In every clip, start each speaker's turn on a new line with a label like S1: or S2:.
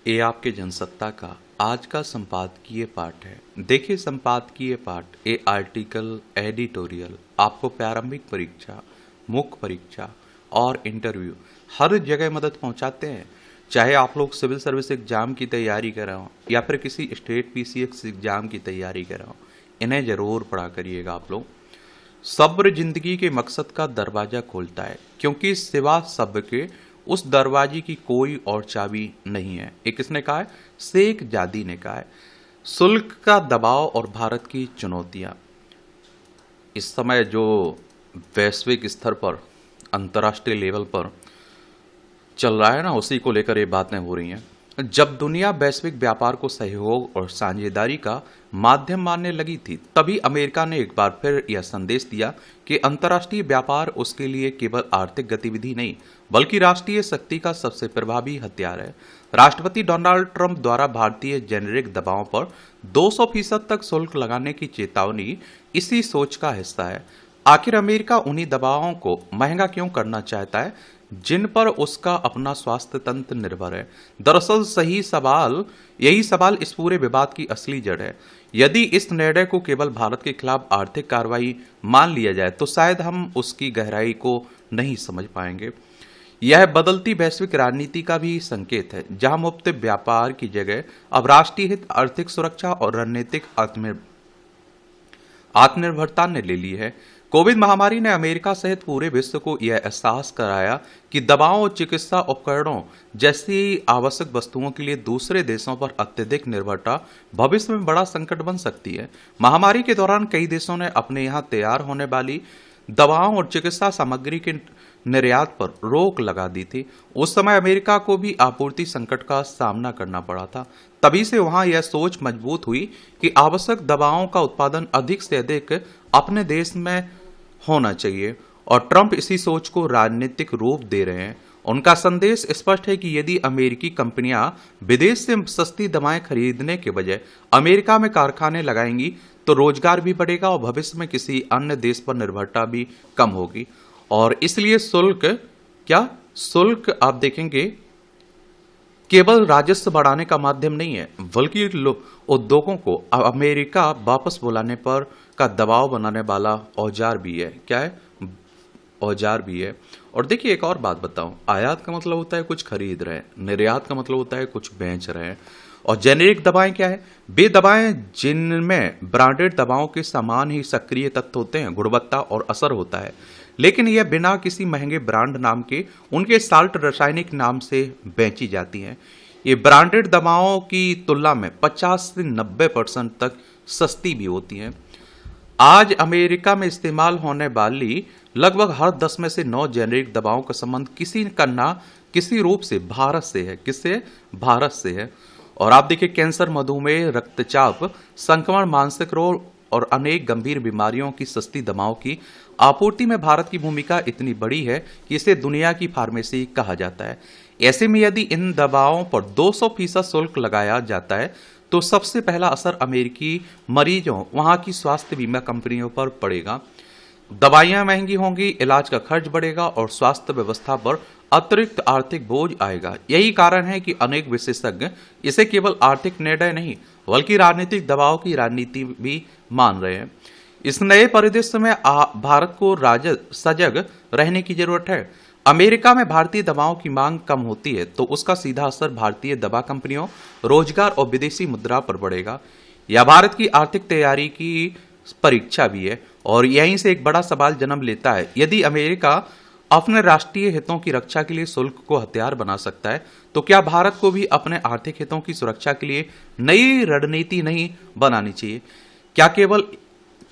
S1: ये आपके जनसत्ता का आज का संपादकीय पाठ है। देखिए संपादकीय पाठ ये आर्टिकल एडिटोरियल आपको प्रारंभिक परीक्षा, मुख्य परीक्षा और इंटरव्यू हर जगह मदद पहुंचाते हैं। चाहे आप लोग सिविल सर्विस एग्जाम की तैयारी कर रहे हो या फिर किसी स्टेट पीसीएस एग्जाम की तैयारी कर रहे हो, इन्हें जरूर पढ़ा करिएगा आप लोग। सब्र जिंदगी के मकसद का दरवाजा खोलता है, क्योंकि सिवा सब्र के उस दरवाजे की कोई और चाबी नहीं है। ये किसने कहा है? शेख जादी ने कहा है। शुल्क का दबाव और भारत की चुनौतियां। इस समय जो वैश्विक स्तर पर, अंतर्राष्ट्रीय लेवल पर चल रहा है ना, उसी को लेकर ये बातें हो रही हैं। जब दुनिया वैश्विक व्यापार को सहयोग और साझेदारी का माध्यम मानने लगी थी, तभी अमेरिका ने एक बार फिर यह संदेश दिया कि अंतर्राष्ट्रीय व्यापार उसके लिए केवल आर्थिक गतिविधि नहीं, बल्कि राष्ट्रीय शक्ति का सबसे प्रभावी हथियार है। राष्ट्रपति डोनाल्ड ट्रंप द्वारा भारतीय जेनेरिक दवाओं पर 200% तक शुल्क लगाने की चेतावनी इसी सोच का हिस्सा है। आखिर अमेरिका उन्हीं दवाओं को महंगा क्यों करना चाहता है जिन पर उसका अपना स्वास्थ्य तंत्र निर्भर है? दरअसल यही सवाल इस पूरे विवाद की असली जड़ है। यदि इस निर्णय को केवल भारत के खिलाफ आर्थिक कार्रवाई मान लिया जाए तो शायद हम उसकी गहराई को नहीं समझ पाएंगे। यह बदलती वैश्विक राजनीति का भी संकेत है, जहां मुफ्त व्यापार की जगह अब राष्ट्रीय हित, आर्थिक सुरक्षा और रणनीतिक आत्मनिर्भरता ने ले ली है। कोविड महामारी ने अमेरिका सहित पूरे विश्व को यह एहसास कराया कि दवाओं और चिकित्सा उपकरणों जैसी आवश्यक वस्तुओं के लिए दूसरे देशों पर अत्यधिक निर्भरता भविष्य में बड़ा संकट बन सकती है। महामारी के दौरान कई देशों ने अपने यहाँ तैयार होने वाली दवाओं और चिकित्सा सामग्री के निर्यात पर रोक लगा दी थी। उस समय अमेरिका को भी आपूर्ति संकट का सामना करना पड़ा था। तभी से वहां यह सोच मजबूत हुई कि आवश्यक दवाओं का उत्पादन अधिक से अधिक अपने देश में होना चाहिए, और ट्रंप इसी सोच को राजनीतिक रूप दे रहे हैं। उनका संदेश स्पष्ट है कि यदि अमेरिकी कंपनियां विदेश से सस्ती दवाएं खरीदने के बजाय अमेरिका में कारखाने लगाएंगी तो रोजगार भी बढ़ेगा और भविष्य में किसी अन्य देश पर निर्भरता भी कम होगी। और इसलिए शुल्क आप देखेंगे केवल राजस्व बढ़ाने का माध्यम नहीं है, बल्कि उद्योगों को अमेरिका वापस बुलाने पर का दबाव बनाने वाला औजार भी है। क्या है? औजार भी है। और देखिए एक और बात बताऊं, आयात का मतलब होता है कुछ खरीद रहे हैं, निर्यात का मतलब होता है कुछ बेच रहे हैं। और जेनेरिक दवाएं क्या है? वे दवाएं जिनमें ब्रांडेड दवाओं के समान ही सक्रिय तत्व होते हैं, गुणवत्ता और असर होता है, लेकिन यह बिना किसी महंगे ब्रांड नाम के उनके साल्ट रासायनिक नाम से बेची जाती हैं। ये ब्रांडेड दवाओं की तुलना में 50 से 90% तक सस्ती भी होती हैं। आज अमेरिका में इस्तेमाल होने वाली लगभग हर 10 में से 9 जेनेरिक दवाओं का संबंध किसी रूप से भारत से है। किससे? भारत से है। और आप देखिए कैंसर, मधुमेह, रक्तचाप, संक्रमण, मानसिक रोग और अनेक गंभीर बीमारियों की सस्ती दवाओं की आपूर्ति में भारत की भूमिका इतनी बड़ी है कि इसे दुनिया की फार्मेसी कहा जाता है। ऐसे में यदि इन दवाओं पर 200% शुल्क लगाया जाता है तो सबसे पहला असर अमेरिकी मरीजों, वहां की स्वास्थ्य बीमा कंपनियों पर पड़ेगा। दवाइयां महंगी होंगी, इलाज का खर्च बढ़ेगा और स्वास्थ्य व्यवस्था पर अतिरिक्त आर्थिक बोझ आएगा। यही कारण है कि अनेक विशेषज्ञ इसे केवल आर्थिक निर्णय नहीं बल्कि राजनीतिक दबाव की राजनीति भी मान रहे हैं। इस नए परिदृश्य में भारत को सजग रहने की जरूरत है। अमेरिका में भारतीय दवाओं की मांग कम होती है तो उसका सीधा असर भारतीय दवा कंपनियों, रोजगार और विदेशी मुद्रा पर पड़ेगा। यह भारत की आर्थिक तैयारी की परीक्षा भी है और यहीं से एक बड़ा सवाल जन्म लेता है। यदि अमेरिका अपने राष्ट्रीय हितों की रक्षा के लिए शुल्क को हथियार बना सकता है तो क्या भारत को भी अपने आर्थिक हितों की सुरक्षा के लिए नई रणनीति नहीं बनानी चाहिए? क्या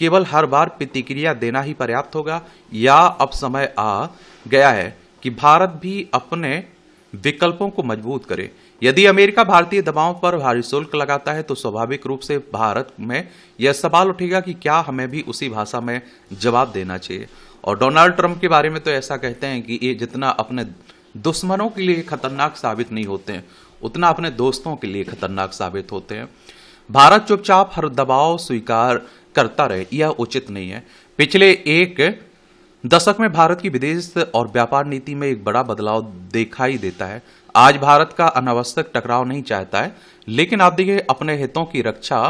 S1: केवल हर बार प्रतिक्रिया देना ही पर्याप्त होगा, या अब समय आ गया है कि भारत भी अपने विकल्पों को मजबूत करे? यदि अमेरिका भारतीय दवाओं पर भारी शुल्क लगाता है तो स्वाभाविक रूप से भारत में यह सवाल उठेगा कि क्या हमें भी उसी भाषा में जवाब देना चाहिए। और डोनाल्ड ट्रंप के बारे में तो ऐसा कहते हैं कि ये जितना अपने दुश्मनों के लिए खतरनाक साबित नहीं होते हैं, उतना अपने दोस्तों के लिए खतरनाक साबित होते हैं। भारत चुपचाप हर दबाव स्वीकार करता रहे, यह उचित नहीं है। पिछले एक दशक में भारत की विदेश और व्यापार नीति में एक बड़ा बदलाव दिखाई देता है। आज भारत का अनावश्यक टकराव नहीं चाहता है, लेकिन आप देखिए अपने हितों की रक्षा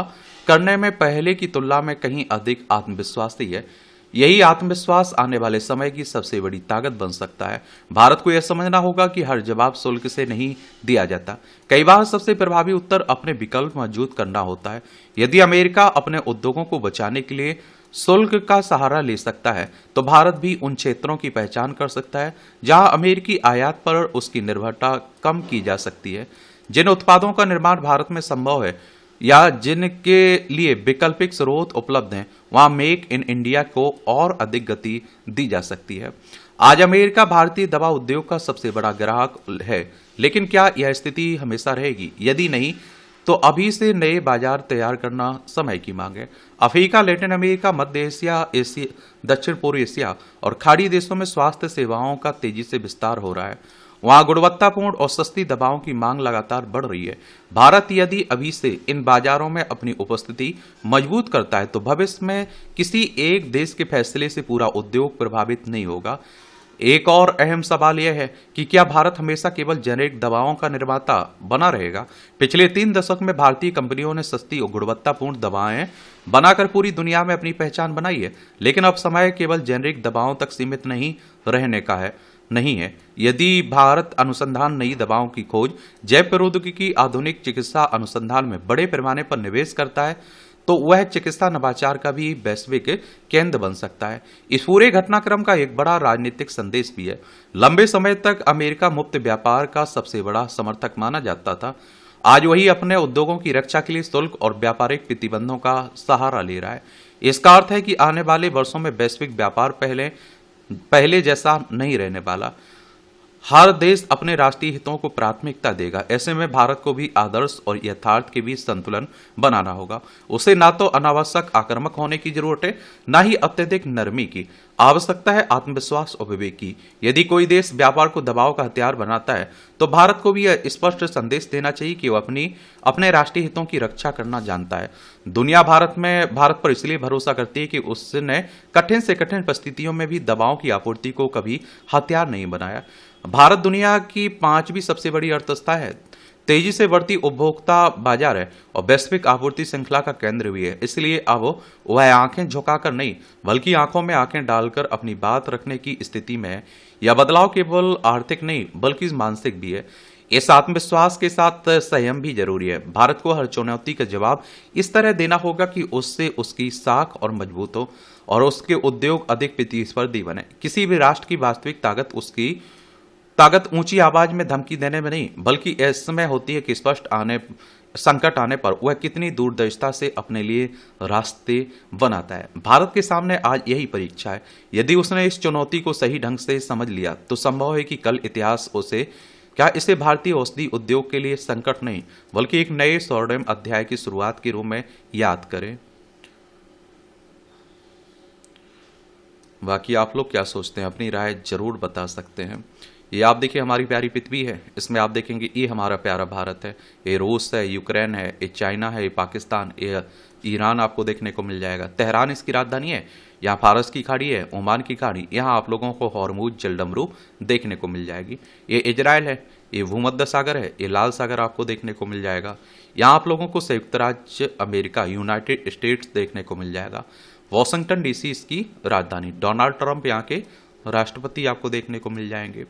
S1: करने में पहले की तुलना में कहीं अधिक आत्मविश्वासी है। यही आत्मविश्वास आने वाले समय की सबसे बड़ी ताकत बन सकता है। भारत को यह समझना होगा कि हर जवाब शुल्क से नहीं दिया जाता। कई बार सबसे प्रभावी उत्तर अपने विकल्प मौजूद करना होता है। यदि अमेरिका अपने उद्योगों को बचाने के लिए शुल्क का सहारा ले सकता है, तो भारत भी उन क्षेत्रों की पहचान कर सकता है जहां अमेरिकी आयात पर उसकी निर्भरता कम की जा सकती है। जिन उत्पादों का निर्माण भारत में संभव है या जिनके लिए वैकल्पिक स्रोत उपलब्ध हैं, वहां मेक इन इंडिया को और अधिक गति दी जा सकती है। आज अमेरिका भारतीय दवा उद्योग का सबसे बड़ा ग्राहक है, लेकिन क्या यह स्थिति हमेशा रहेगी? यदि नहीं, तो अभी से नए बाजार तैयार करना समय की मांग है। अफ्रीका, लैटिन अमेरिका, मध्य एशिया, दक्षिण पूर्व एशिया और खाड़ी देशों में स्वास्थ्य सेवाओं का तेजी से विस्तार हो रहा है। वहां गुणवत्तापूर्ण और सस्ती दवाओं की मांग लगातार बढ़ रही है। भारत यदि अभी से इन बाजारों में अपनी उपस्थिति मजबूत करता है, तो भविष्य में किसी एक देश के फैसले से पूरा उद्योग प्रभावित नहीं होगा। एक और अहम सवाल यह है कि क्या भारत हमेशा केवल जेनेरिक दवाओं का निर्माता बना रहेगा? पिछले 3 दशक में भारतीय कंपनियों ने सस्ती और गुणवत्तापूर्ण दवाएं बनाकर पूरी दुनिया में अपनी पहचान बनाई है, लेकिन अब समय केवल जेनेरिक दवाओं तक सीमित नहीं है। यदि भारत अनुसंधान, नई दवाओं की खोज, जैव प्रौद्योगिकी, आधुनिक चिकित्सा अनुसंधान में बड़े पैमाने पर निवेश करता है, तो वह चिकित्सा नवाचार का भी वैश्विक केंद्र बन सकता है। इस पूरे घटनाक्रम का एक बड़ा राजनीतिक संदेश भी है। लंबे समय तक अमेरिका मुक्त व्यापार का सबसे बड़ा समर्थक माना जाता था। आज वही अपने उद्योगों की रक्षा के लिए शुल्क और व्यापारिक प्रतिबंधों का सहारा ले रहा है। इसका अर्थ है कि आने वाले वर्षों में वैश्विक व्यापार पहले जैसा नहीं रहने वाला। हर देश अपने राष्ट्रीय हितों को प्राथमिकता देगा। ऐसे में भारत को भी आदर्श और यथार्थ के बीच संतुलन बनाना होगा। उसे ना तो अनावश्यक आक्रामक होने की जरूरत है, ना ही अत्यधिक नरमी की। आवश्यकता है आत्मविश्वास और विवेक की। यदि कोई देश व्यापार को दबाव का हथियार बनाता है, तो भारत को भी यह स्पष्ट संदेश देना चाहिए कि वह अपने राष्ट्रीय हितों की रक्षा करना जानता है। दुनिया भारत पर इसलिए भरोसा करती है कि उसने कठिन से कठिन परिस्थितियों में भी दवाओं की आपूर्ति को कभी हथियार नहीं बनाया। भारत दुनिया की 5वीं सबसे बड़ी अर्थव्यवस्था है, तेजी से बढ़ती उपभोक्ता बाजार है और वैश्विक आपूर्ति श्रृंखला का केंद्र भी है। इसलिए अब वह आंखें झुकाकर नहीं, बल्कि आंखों में आंखें डालकर अपनी बात रखने की स्थिति में है। यह बदलाव केवल आर्थिक नहीं, बल्कि मानसिक भी है। इस आत्मविश्वास के साथ संयम भी जरूरी है। भारत को हर चुनौती का जवाब इस तरह देना होगा कि उससे उसकी साख और मजबूत हो और उसके उद्योग अधिक प्रतिस्पर्धी बने। किसी भी राष्ट्र की वास्तविक ताकत ऊंची आवाज में धमकी देने में नहीं, बल्कि इसमें होती है कि संकट आने पर वह कितनी दूरदर्शिता से अपने लिए रास्ते बनाता है। भारत के सामने आज यही परीक्षा है। यदि उसने इस चुनौती को सही ढंग से समझ लिया, तो संभव है कि कल इतिहास इसे भारतीय औषधि उद्योग के लिए संकट नहीं, बल्कि एक नए स्वर्णिम अध्याय की शुरुआत के रूप में याद करे। बाकी आप लोग क्या सोचते हैं? अपनी राय जरूर बता सकते हैं। ये आप देखिए हमारी प्यारी पृथ्वी है, इसमें आप देखेंगे ये हमारा प्यारा भारत है, ये रूस है, यूक्रेन है, ये चाइना है, ये पाकिस्तान, ये ईरान आपको देखने को मिल जाएगा। तेहरान इसकी राजधानी है। यहाँ फारस की खाड़ी है, ओमान की खाड़ी, यहाँ आप लोगों को हॉर्मुज जलडमरू देखने को मिल जाएगी। ये इजराइल है, ये भूमध्य सागर है, ये लाल सागर आपको देखने को मिल जाएगा। यहाँ आप लोगों को संयुक्त राज्य अमेरिका, यूनाइटेड स्टेट्स देखने को मिल जाएगा। वॉशिंगटन डीसी इसकी राजधानी। डोनाल्ड ट्रंप यहाँ के राष्ट्रपति आपको देखने को मिल जाएंगे।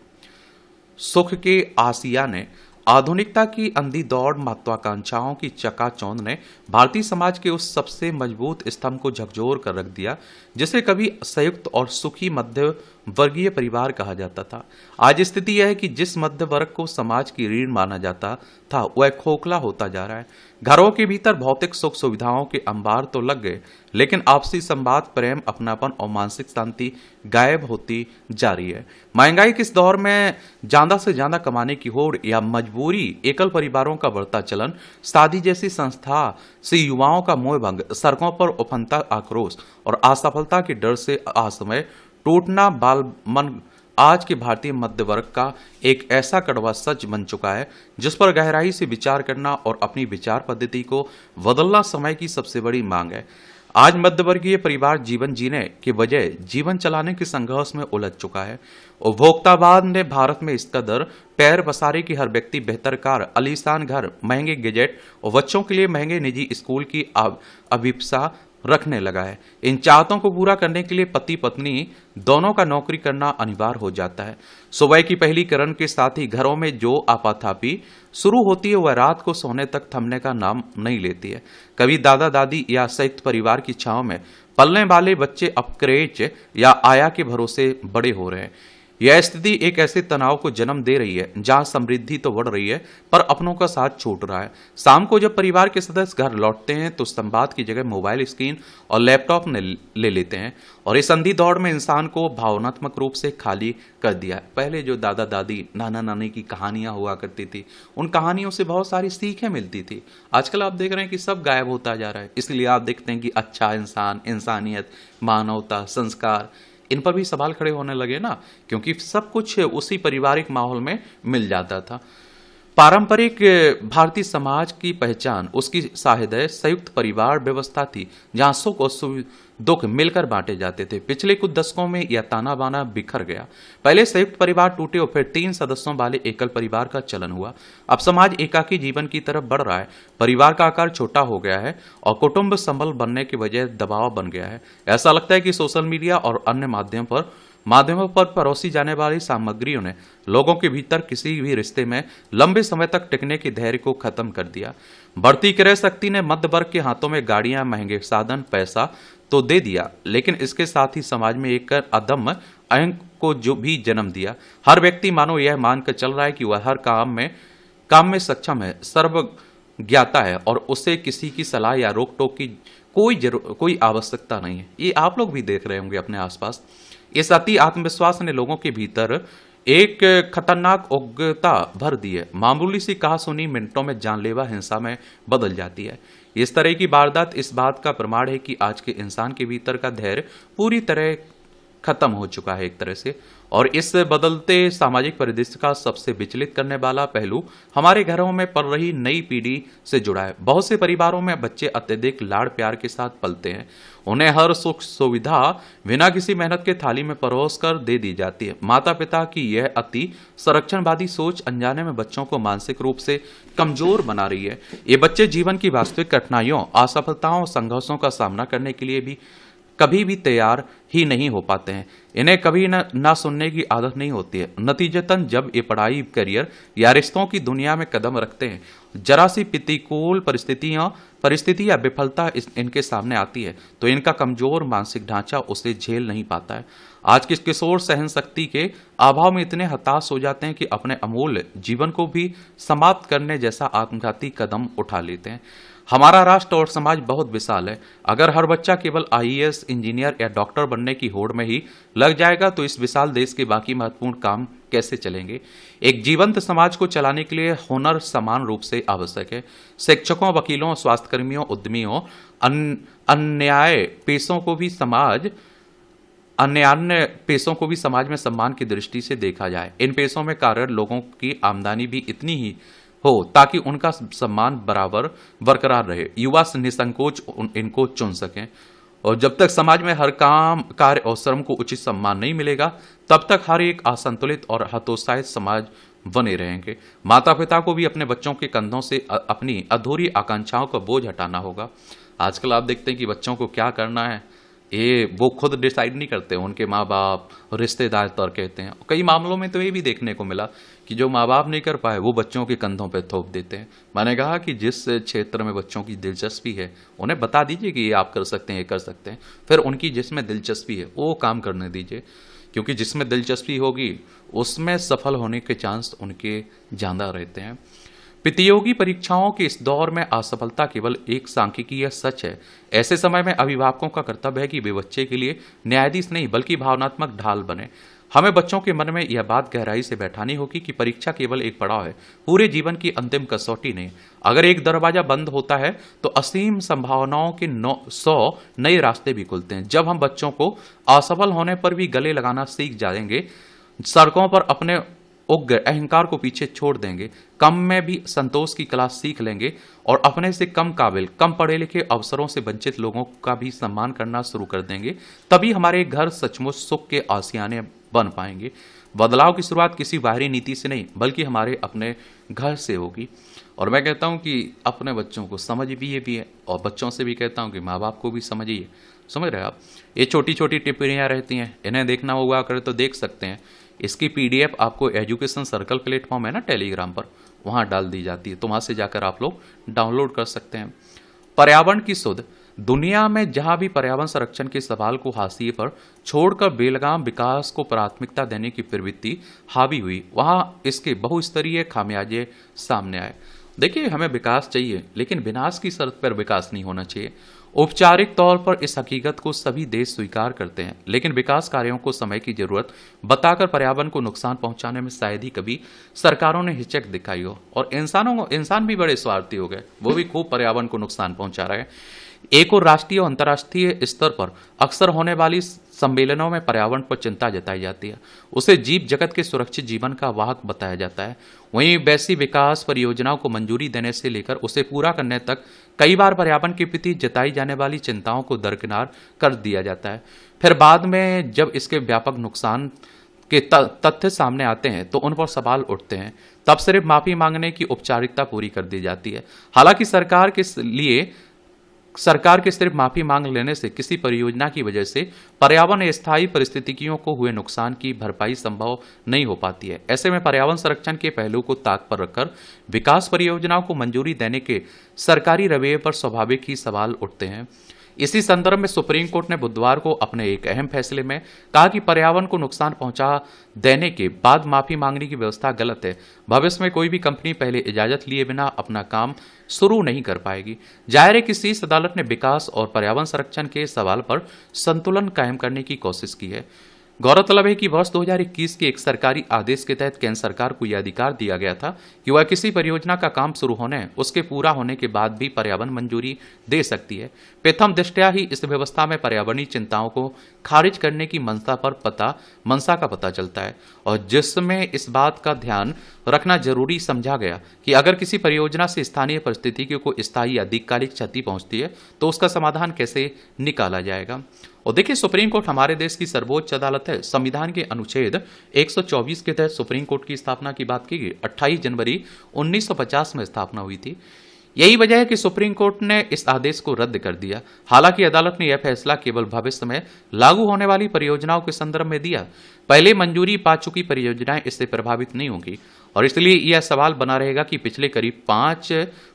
S1: सुख के आसिया ने आधुनिकता की अंधी दौड़, महत्वाकांक्षाओं की चकाचौंध ने भारतीय समाज के उस सबसे मजबूत स्तंभ को झकझोर कर रख दिया जिसे कभी संयुक्त और सुखी मध्य वर्गीय परिवार कहा जाता था। आज स्थिति यह है कि जिस मध्य वर्ग को समाज की रीढ़ माना जाता था, वह खोखला होता जा रहा है। घरों के भीतर भौतिक सुख सुविधाओं के अंबार तो लग गए, लेकिन आपसी संवाद, प्रेम, अपनापन और मानसिक शांति गायब होती जा रही है। महंगाई के इस दौर में ज्यादा से ज्यादा कमाने की होड़ या मजबूरी, एकल परिवारों का बढ़ता चलन, शादी जैसी संस्था से युवाओं का मोह भंग, सड़कों पर उफनता आक्रोश और असफलता के डर से असमय टूटना बाल मन आज के भारतीय मध्य वर्ग का एक ऐसा कड़वा सच बन चुका है जिस पर गहराई से विचार करना और अपनी विचार पद्धति को बदलना समय की सबसे बड़ी मांग है। आज मध्यवर्गीय परिवार जीवन जीने के बजाय जीवन चलाने के संघर्ष में उलझ चुका है। उपभोक्तावाद ने भारत में इस कदर पैर पसारे कि हर व्यक्ति बेहतर कार, आलीशान घर, महंगे गैजेट और बच्चों के लिए महंगे निजी स्कूल की अभिप्सा रखने लगा है। इन चाहतों को पूरा करने के लिए पति पत्नी दोनों का नौकरी करना अनिवार्य हो जाता है। सुबह की पहली किरण के साथ ही घरों में जो आपाधापी शुरू होती है वह रात को सोने तक थमने का नाम नहीं लेती है। कभी दादा दादी या संयुक्त परिवार की छांव में पलने वाले बच्चे अब क्रेच या आया के भरोसे बड़े हो रहे हैं। यह स्थिति एक ऐसे तनाव को जन्म दे रही है जहां समृद्धि तो बढ़ रही है पर अपनों का साथ छूट रहा है। शाम को जब परिवार के सदस्य घर लौटते हैं तो संवाद की जगह मोबाइल स्क्रीन और लैपटॉप ने ले लेते हैं और इस अंधी दौड़ में इंसान को भावनात्मक रूप से खाली कर दिया है। पहले जो दादा दादी नाना नानी की कहानियां हुआ करती थी, उन कहानियों से बहुत सारी सीखें मिलती थी। आजकल आप देख रहे हैं कि सब गायब होता जा रहा है। इसलिए आप देखते हैं कि अच्छा इंसान, इंसानियत, मानवता, संस्कार, इन पर भी सवाल खड़े होने लगे ना, क्योंकि सब कुछ उसी पारिवारिक माहौल में मिल जाता था। पारंपरिक भारतीय समाज की पहचान उसकी शायद संयुक्त परिवार व्यवस्था थी जहां सुख और दुख मिलकर बांटे जाते थे। पिछले कुछ दशकों में यह ताना बाना बिखर गया। पहले संयुक्त परिवार टूटे और फिर 3 सदस्यों वाले एकल परिवार का चलन हुआ। अब समाज एकाकी जीवन की तरफ बढ़ रहा है। परिवार का आकार छोटा हो गया है और कुटुंब संबल बनने के बजाय दबाव बन गया है। ऐसा लगता है कि सोशल मीडिया और अन्य माध्यमों पर परोसी जाने वाली सामग्रियों ने लोगों के भीतर किसी भी रिश्ते में लंबे समय तक टिकने के धैर्य को खत्म कर दिया। बढ़ती क्रय शक्ति ने मध्य वर्ग के हाथों में गाड़ियां, महंगे साधन, पैसा तो दे दिया, लेकिन इसके साथ ही समाज में एक अदम्य अहंकार को जो भी जन्म दिया। हर व्यक्ति मानो यह मानकर चल रहा है कि वह हर काम में सक्षम है, सर्वज्ञाता है और उसे किसी की सलाह या रोक टोक की कोई आवश्यकता नहीं है। ये आप लोग भी देख रहे होंगे अपने आसपास। इस अति आत्मविश्वास ने लोगों के भीतर एक खतरनाक उग्रता भर दी है। मामूली सी कहासुनी मिनटों में जानलेवा हिंसा में बदल जाती है। इस तरह की वारदात इस बात का प्रमाण है कि आज के इंसान के भीतर का धैर्य पूरी तरह खत्म हो चुका है एक तरह से। और इस बदलते सामाजिक परिदृश्य का सबसे विचलित करने वाला पहलू हमारे घरों में पल रही नई पीढ़ी से जुड़ा है। बहुत से परिवारों में बच्चे अत्यधिक लाड़ प्यार के साथ पलते हैं। उन्हें हर सुख सुविधा बिना किसी मेहनत के थाली में परोस कर दे दी जाती है। माता पिता की यह अति संरक्षणवादी सोच अनजाने में बच्चों को मानसिक रूप से कमजोर बना रही है। ये बच्चे जीवन की वास्तविक कठिनाइयों, असफलताओं और संघर्षों का सामना करने के लिए भी कभी भी तैयार ही नहीं हो पाते हैं। इन्हें कभी ना सुनने की आदत नहीं होती है। नतीजतन जब ये पढ़ाई, करियर या रिश्तों की दुनिया में कदम रखते हैं, जरा सी प्रतिकूल परिस्थिति या विफलता इनके सामने आती है तो इनका कमजोर मानसिक ढांचा उसे झेल नहीं पाता है। आज के किशोर सहन शक्ति के अभाव में इतने हताश हो जाते हैं कि अपने अमूल्य जीवन को भी समाप्त करने जैसा आत्मघाती कदम उठा लेते हैं। हमारा राष्ट्र और समाज बहुत विशाल है। अगर हर बच्चा केवल आईएएस, इंजीनियर या डॉक्टर बनने की होड़ में ही लग जाएगा तो इस विशाल देश के बाकी महत्वपूर्ण काम कैसे चलेंगे। एक जीवंत समाज को चलाने के लिए हुनर समान रूप से आवश्यक है। शिक्षकों, वकीलों, स्वास्थ्यकर्मियों, उद्यमियों, अन्य पेशों को भी समाज में सम्मान की दृष्टि से देखा जाए। इन पेशों में कार्यरत लोगों की आमदनी भी इतनी ही हो ताकि उनका सम्मान बरकरार रहे। युवा निसंकोच इनको चुन सकें। और जब तक समाज में हर काम, कार्य और श्रम को उचित सम्मान नहीं मिलेगा तब तक हर एक असंतुलित और हतोत्साहित समाज बने रहेंगे। माता पिता को भी अपने बच्चों के कंधों से अपनी अधूरी आकांक्षाओं का बोझ हटाना होगा। आजकल आप देखते हैं कि बच्चों को क्या करना है ये वो खुद डिसाइड नहीं करते, उनके माँ बाप, रिश्तेदार तौर कहते हैं। कई मामलों में तो ये भी देखने को मिला कि जो माँ बाप नहीं कर पाए वो बच्चों के कंधों पे थोप देते हैं। मैंने कहा कि जिस क्षेत्र में बच्चों की दिलचस्पी है उन्हें बता दीजिए कि ये आप कर सकते हैं, ये कर सकते हैं। फिर उनकी जिसमें दिलचस्पी है वो काम करने दीजिए, क्योंकि जिसमें दिलचस्पी होगी उसमें सफल होने के चांस उनके ज़्यादा रहते हैं। प्रतियोगी परीक्षाओं के इस दौर में असफलता केवल एक सांख्यिकीय सच है। ऐसे समय में अभिभावकों का कर्तव्य है कि वे बच्चे के लिए न्यायाधीश नहीं बल्कि भावनात्मक ढाल बने। हमें बच्चों के मन में यह बात गहराई से बैठानी होगी कि परीक्षा केवल एक पड़ाव है, पूरे जीवन की अंतिम कसौटी नहीं। अगर एक दरवाजा बंद होता है तो असीम संभावनाओं के 100 नए रास्ते भी खुलते हैं। जब हम बच्चों को असफल होने पर भी गले लगाना सीख जाएंगे, सड़कों पर अपने उग्र अहंकार को पीछे छोड़ देंगे, कम में भी संतोष की क्लास सीख लेंगे और अपने से कम काबिल, कम पढ़े लिखे, अवसरों से वंचित लोगों का भी सम्मान करना शुरू कर देंगे, तभी हमारे घर सचमुच सुख के आशियाने बन पाएंगे। बदलाव की शुरुआत किसी बाहरी नीति से नहीं, बल्कि हमारे अपने घर से होगी। और मैं कहता हूं कि अपने बच्चों को समझ भी है और बच्चों से भी कहता हूं कि माँ बाप को भी समझिए। समझ रहे हैं आप? ये छोटी छोटी टिप्पणियां रहती हैं, इन्हें देखना हुआ करे तो देख सकते हैं। इसकी पीडीएफ आपको एजुकेशन सर्कल प्लेटफॉर्म है ना टेलीग्राम पर, वहां डाल दी जाती है, तो वहां से जाकर आप लोग डाउनलोड कर सकते हैं। पर्यावरण की सुध। दुनिया में जहां भी पर्यावरण संरक्षण के सवाल को हाशिए पर छोड़कर बेलगाम विकास को प्राथमिकता देने की प्रवृत्ति हावी हुई, वहां इसके बहुस्तरीय खामियाजे सामने आए। देखिए, हमें विकास चाहिए, लेकिन विनाश की शर्त पर विकास नहीं होना चाहिए। औपचारिक तौर पर इस हकीकत को सभी देश स्वीकार करते हैं, लेकिन विकास कार्यों को समय की जरूरत बताकर पर्यावरण को नुकसान पहुंचाने में शायद ही कभी सरकारों ने हिचक दिखाई हो। और इंसान भी बड़े स्वार्थी हो गए, वो भी खूब पर्यावरण को नुकसान पहुंचा रहे हैं। एक और राष्ट्रीय और अंतर्राष्ट्रीय स्तर पर अक्सर होने वाली सम्मेलनों में पर्यावरण पर चिंता जताई जाती है, उसे जीव जगत के सुरक्षित जीवन का वाहक बताया जाता है। वहीं वैसी विकास परियोजनाओं को मंजूरी देने से लेकर उसे पूरा करने तक कई बार पर्यावरण के प्रति जताई जाने वाली चिंताओं को दरकिनार कर दिया जाता है। फिर बाद में जब इसके व्यापक नुकसान के तथ्य सामने आते हैं तो उन पर सवाल उठते हैं, तब सिर्फ माफी मांगने की औपचारिकता पूरी कर दी जाती है। हालांकि सरकार के सिर्फ माफी मांग लेने से किसी परियोजना की वजह से पर्यावरण स्थायी परिस्थितियों को हुए नुकसान की भरपाई संभव नहीं हो पाती है। ऐसे में पर्यावरण संरक्षण के पहलू को ताक पर रखकर विकास परियोजनाओं को मंजूरी देने के सरकारी रवैये पर स्वाभाविक ही सवाल उठते हैं। इसी संदर्भ में सुप्रीम कोर्ट ने बुधवार को अपने एक अहम फैसले में कहा कि पर्यावरण को नुकसान पहुंचा देने के बाद माफी मांगने की व्यवस्था गलत है। भविष्य में कोई भी कंपनी पहले इजाजत लिए बिना अपना काम शुरू नहीं कर पाएगी। जाहिर है कि शीर्ष अदालत ने विकास और पर्यावरण संरक्षण के सवाल पर संतुलन कायम करने की कोशिश की है। गौरतलब है कि वर्ष 2021 के एक सरकारी आदेश के तहत केंद्र सरकार को यह अधिकार दिया गया था कि वह किसी परियोजना का काम शुरू होने, उसके पूरा होने के बाद भी पर्यावरण मंजूरी दे सकती है। प्रथम दृष्टया ही इस व्यवस्था में पर्यावरणीय चिंताओं को खारिज करने की मंशा का पता चलता है, और जिसमें इस बात का ध्यान रखना जरूरी समझा गया कि अगर किसी परियोजना से स्थानीय परिस्थितियों को स्थायी या दीर्घकालिक क्षति पहुंचती है तो उसका समाधान कैसे निकाला जाएगा। और देखिए, सुप्रीम कोर्ट हमारे देश की सर्वोच्च अदालत है। संविधान के अनुच्छेद 124 के तहत सुप्रीम कोर्ट की स्थापना की बात की गई। 28 जनवरी 1950 में स्थापना हुई थी। यही वजह है कि सुप्रीम कोर्ट ने इस आदेश को रद्द कर दिया। हालांकि अदालत ने यह फैसला केवल भविष्य में लागू होने वाली परियोजनाओं के संदर्भ में दिया। पहले मंजूरी पा चुकी परियोजनाएं इससे प्रभावित नहीं होंगी, और इसलिए यह सवाल बना रहेगा कि पिछले करीब 5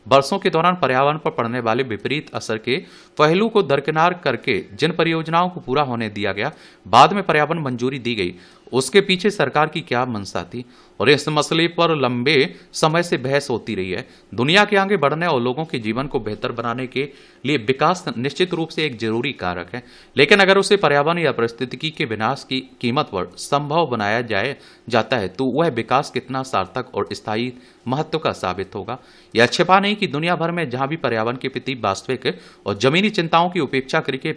S1: वर्षों के दौरान पर्यावरण पर पड़ने वाले विपरीत असर के पहलू को दरकिनार करके जिन परियोजनाओं को पूरा होने दिया गया, बाद में पर्यावरण मंजूरी दी गई, उसके पीछे सरकार की क्या मंशा थी। और इस मसले पर लंबे समय से बहस होती रही है। दुनिया के आगे बढ़ने और लोगों के जीवन को बेहतर बनाने के लिए विकास निश्चित रूप से एक जरूरी कारक है, लेकिन अगर उसे पर्यावरण या पारिस्थितिकी के विनाश की कीमत पर संभव बनाया जाता है तो वह विकास कितना सार्थक और स्थायी महत्व का साबित होगा। यह छिपा नहीं कि दुनिया भर में जहां भी पर्यावरण के प्रति वास्तविक और जमीनी चिंताओं की उपेक्षा करके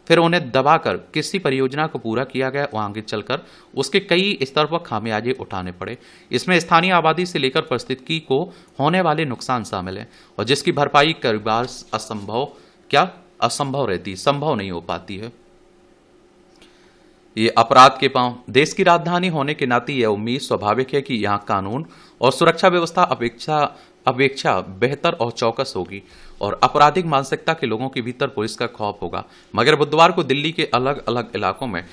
S1: फिर उन्हें दबाकर किसी परियोजना को पूरा किया गया, वहां आगे चलकर उसके कई स्तर पर खामियाजे उठाने पड़े। इसमें स्थानीय आबादी से लेकर पारिस्थितिकी को होने वाले नुकसान शामिल है, और जिसकी भरपाई कई बार असंभव रहती, संभव नहीं हो पाती है। ये अपराध के पांव। देश की राजधानी होने के नाते यह उम्मीद स्वाभाविक है कि यहां कानून और सुरक्षा व्यवस्था अपेक्षा बेहतर और चौकस होगी, और आपराधिक मानसिकता के लोगों के भीतर पुलिस का खौफ होगा। मगर बुधवार को दिल्ली के अलग अलग इलाकों में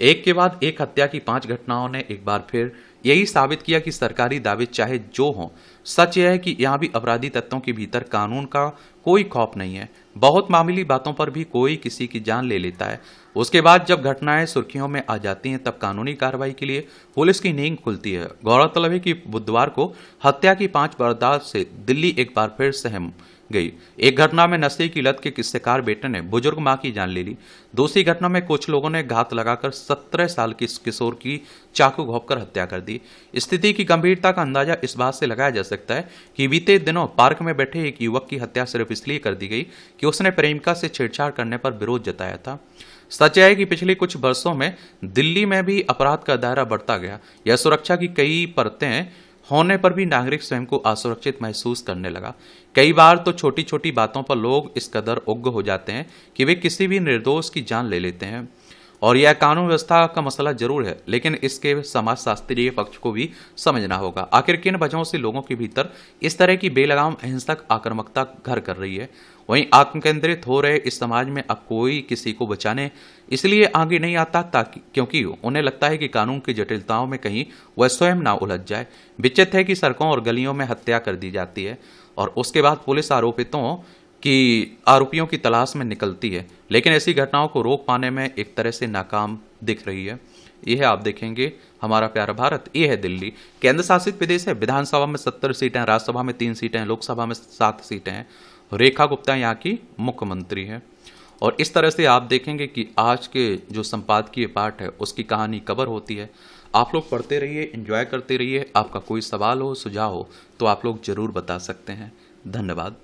S1: एक के बाद एक हत्या की 5 घटनाओं ने एक बार फिर यही साबित किया कि सरकारी दावे चाहे जो हों, सच यह है कि यहां भी अपराधी तत्वों के भीतर कानून का कोई खौफ नहीं है। बहुत मामूली बातों पर भी कोई किसी की जान ले लेता है। उसके बाद जब घटनाएं सुर्खियों में आ जाती हैं, तब कानूनी कार्रवाई के लिए पुलिस की नींद खुलती है। गौरतलब है कि बुधवार को हत्या की 5 वारदात से दिल्ली एक बार फिर सहम गई। एक घटना में नशे की लत के शिकार बेटे ने बुजुर्ग मां की जान ले ली। दूसरी घटना में कुछ लोगों ने घात लगाकर 17 साल की किशोर की चाकू घोंपकर हत्या कर दी। स्थिति की गंभीरता का अंदाजा इस बात से लगाया जा सकता है कि बीते दिनों पार्क में बैठे एक युवक की हत्या सिर्फ इसलिए कर दी गई कि उसने प्रेमिका से छेड़छाड़ करने पर विरोध जताया था। सच है कि पिछले कुछ वर्षों में दिल्ली में भी अपराध का दायरा बढ़ता गया। यह सुरक्षा की कई परतें होने पर भी नागरिक स्वयं को असुरक्षित महसूस करने लगा। कई बार तो छोटी छोटी बातों पर लोग इस कदर उग्र हो जाते हैं कि वे किसी भी निर्दोष की जान ले लेते हैं। और यह कानून व्यवस्था का मसला जरूर है, लेकिन इसके समाजशास्त्रीय पक्ष को भी समझना होगा। आखिर किन वजहों से लोगों के भीतर इस तरह की बेलगाम अहिंसक आक्रामकता घर कर रही है। वहीं आत्मकेंद्रित हो रहे इस समाज में अब कोई किसी को बचाने इसलिए आगे नहीं आता ताकि क्योंकि उन्हें लगता है कि कानून की जटिलताओं में कहीं वह स्वयं ना उलझ जाए। विचित्र है कि सड़कों और गलियों में हत्या कर दी जाती है और उसके बाद पुलिस आरोपियों की तलाश में निकलती है, लेकिन ऐसी घटनाओं को रोक पाने में एक तरह से नाकाम दिख रही है। यह है, आप देखेंगे हमारा प्यारा भारत, ये है दिल्ली, केंद्र शासित प्रदेश है। विधानसभा में 70 सीटें, राज्यसभा में 3 सीटें हैं, लोकसभा में 7 सीटें हैं। रेखा गुप्ता यहाँ की मुख्यमंत्री है। और इस तरह से आप देखेंगे कि आज के जो संपादकीय पाठ है उसकी कहानी कवर होती है। आप लोग पढ़ते रहिए, एंजॉय करते रहिए। आपका कोई सवाल हो, सुझाव हो तो आप लोग जरूर बता सकते हैं। धन्यवाद।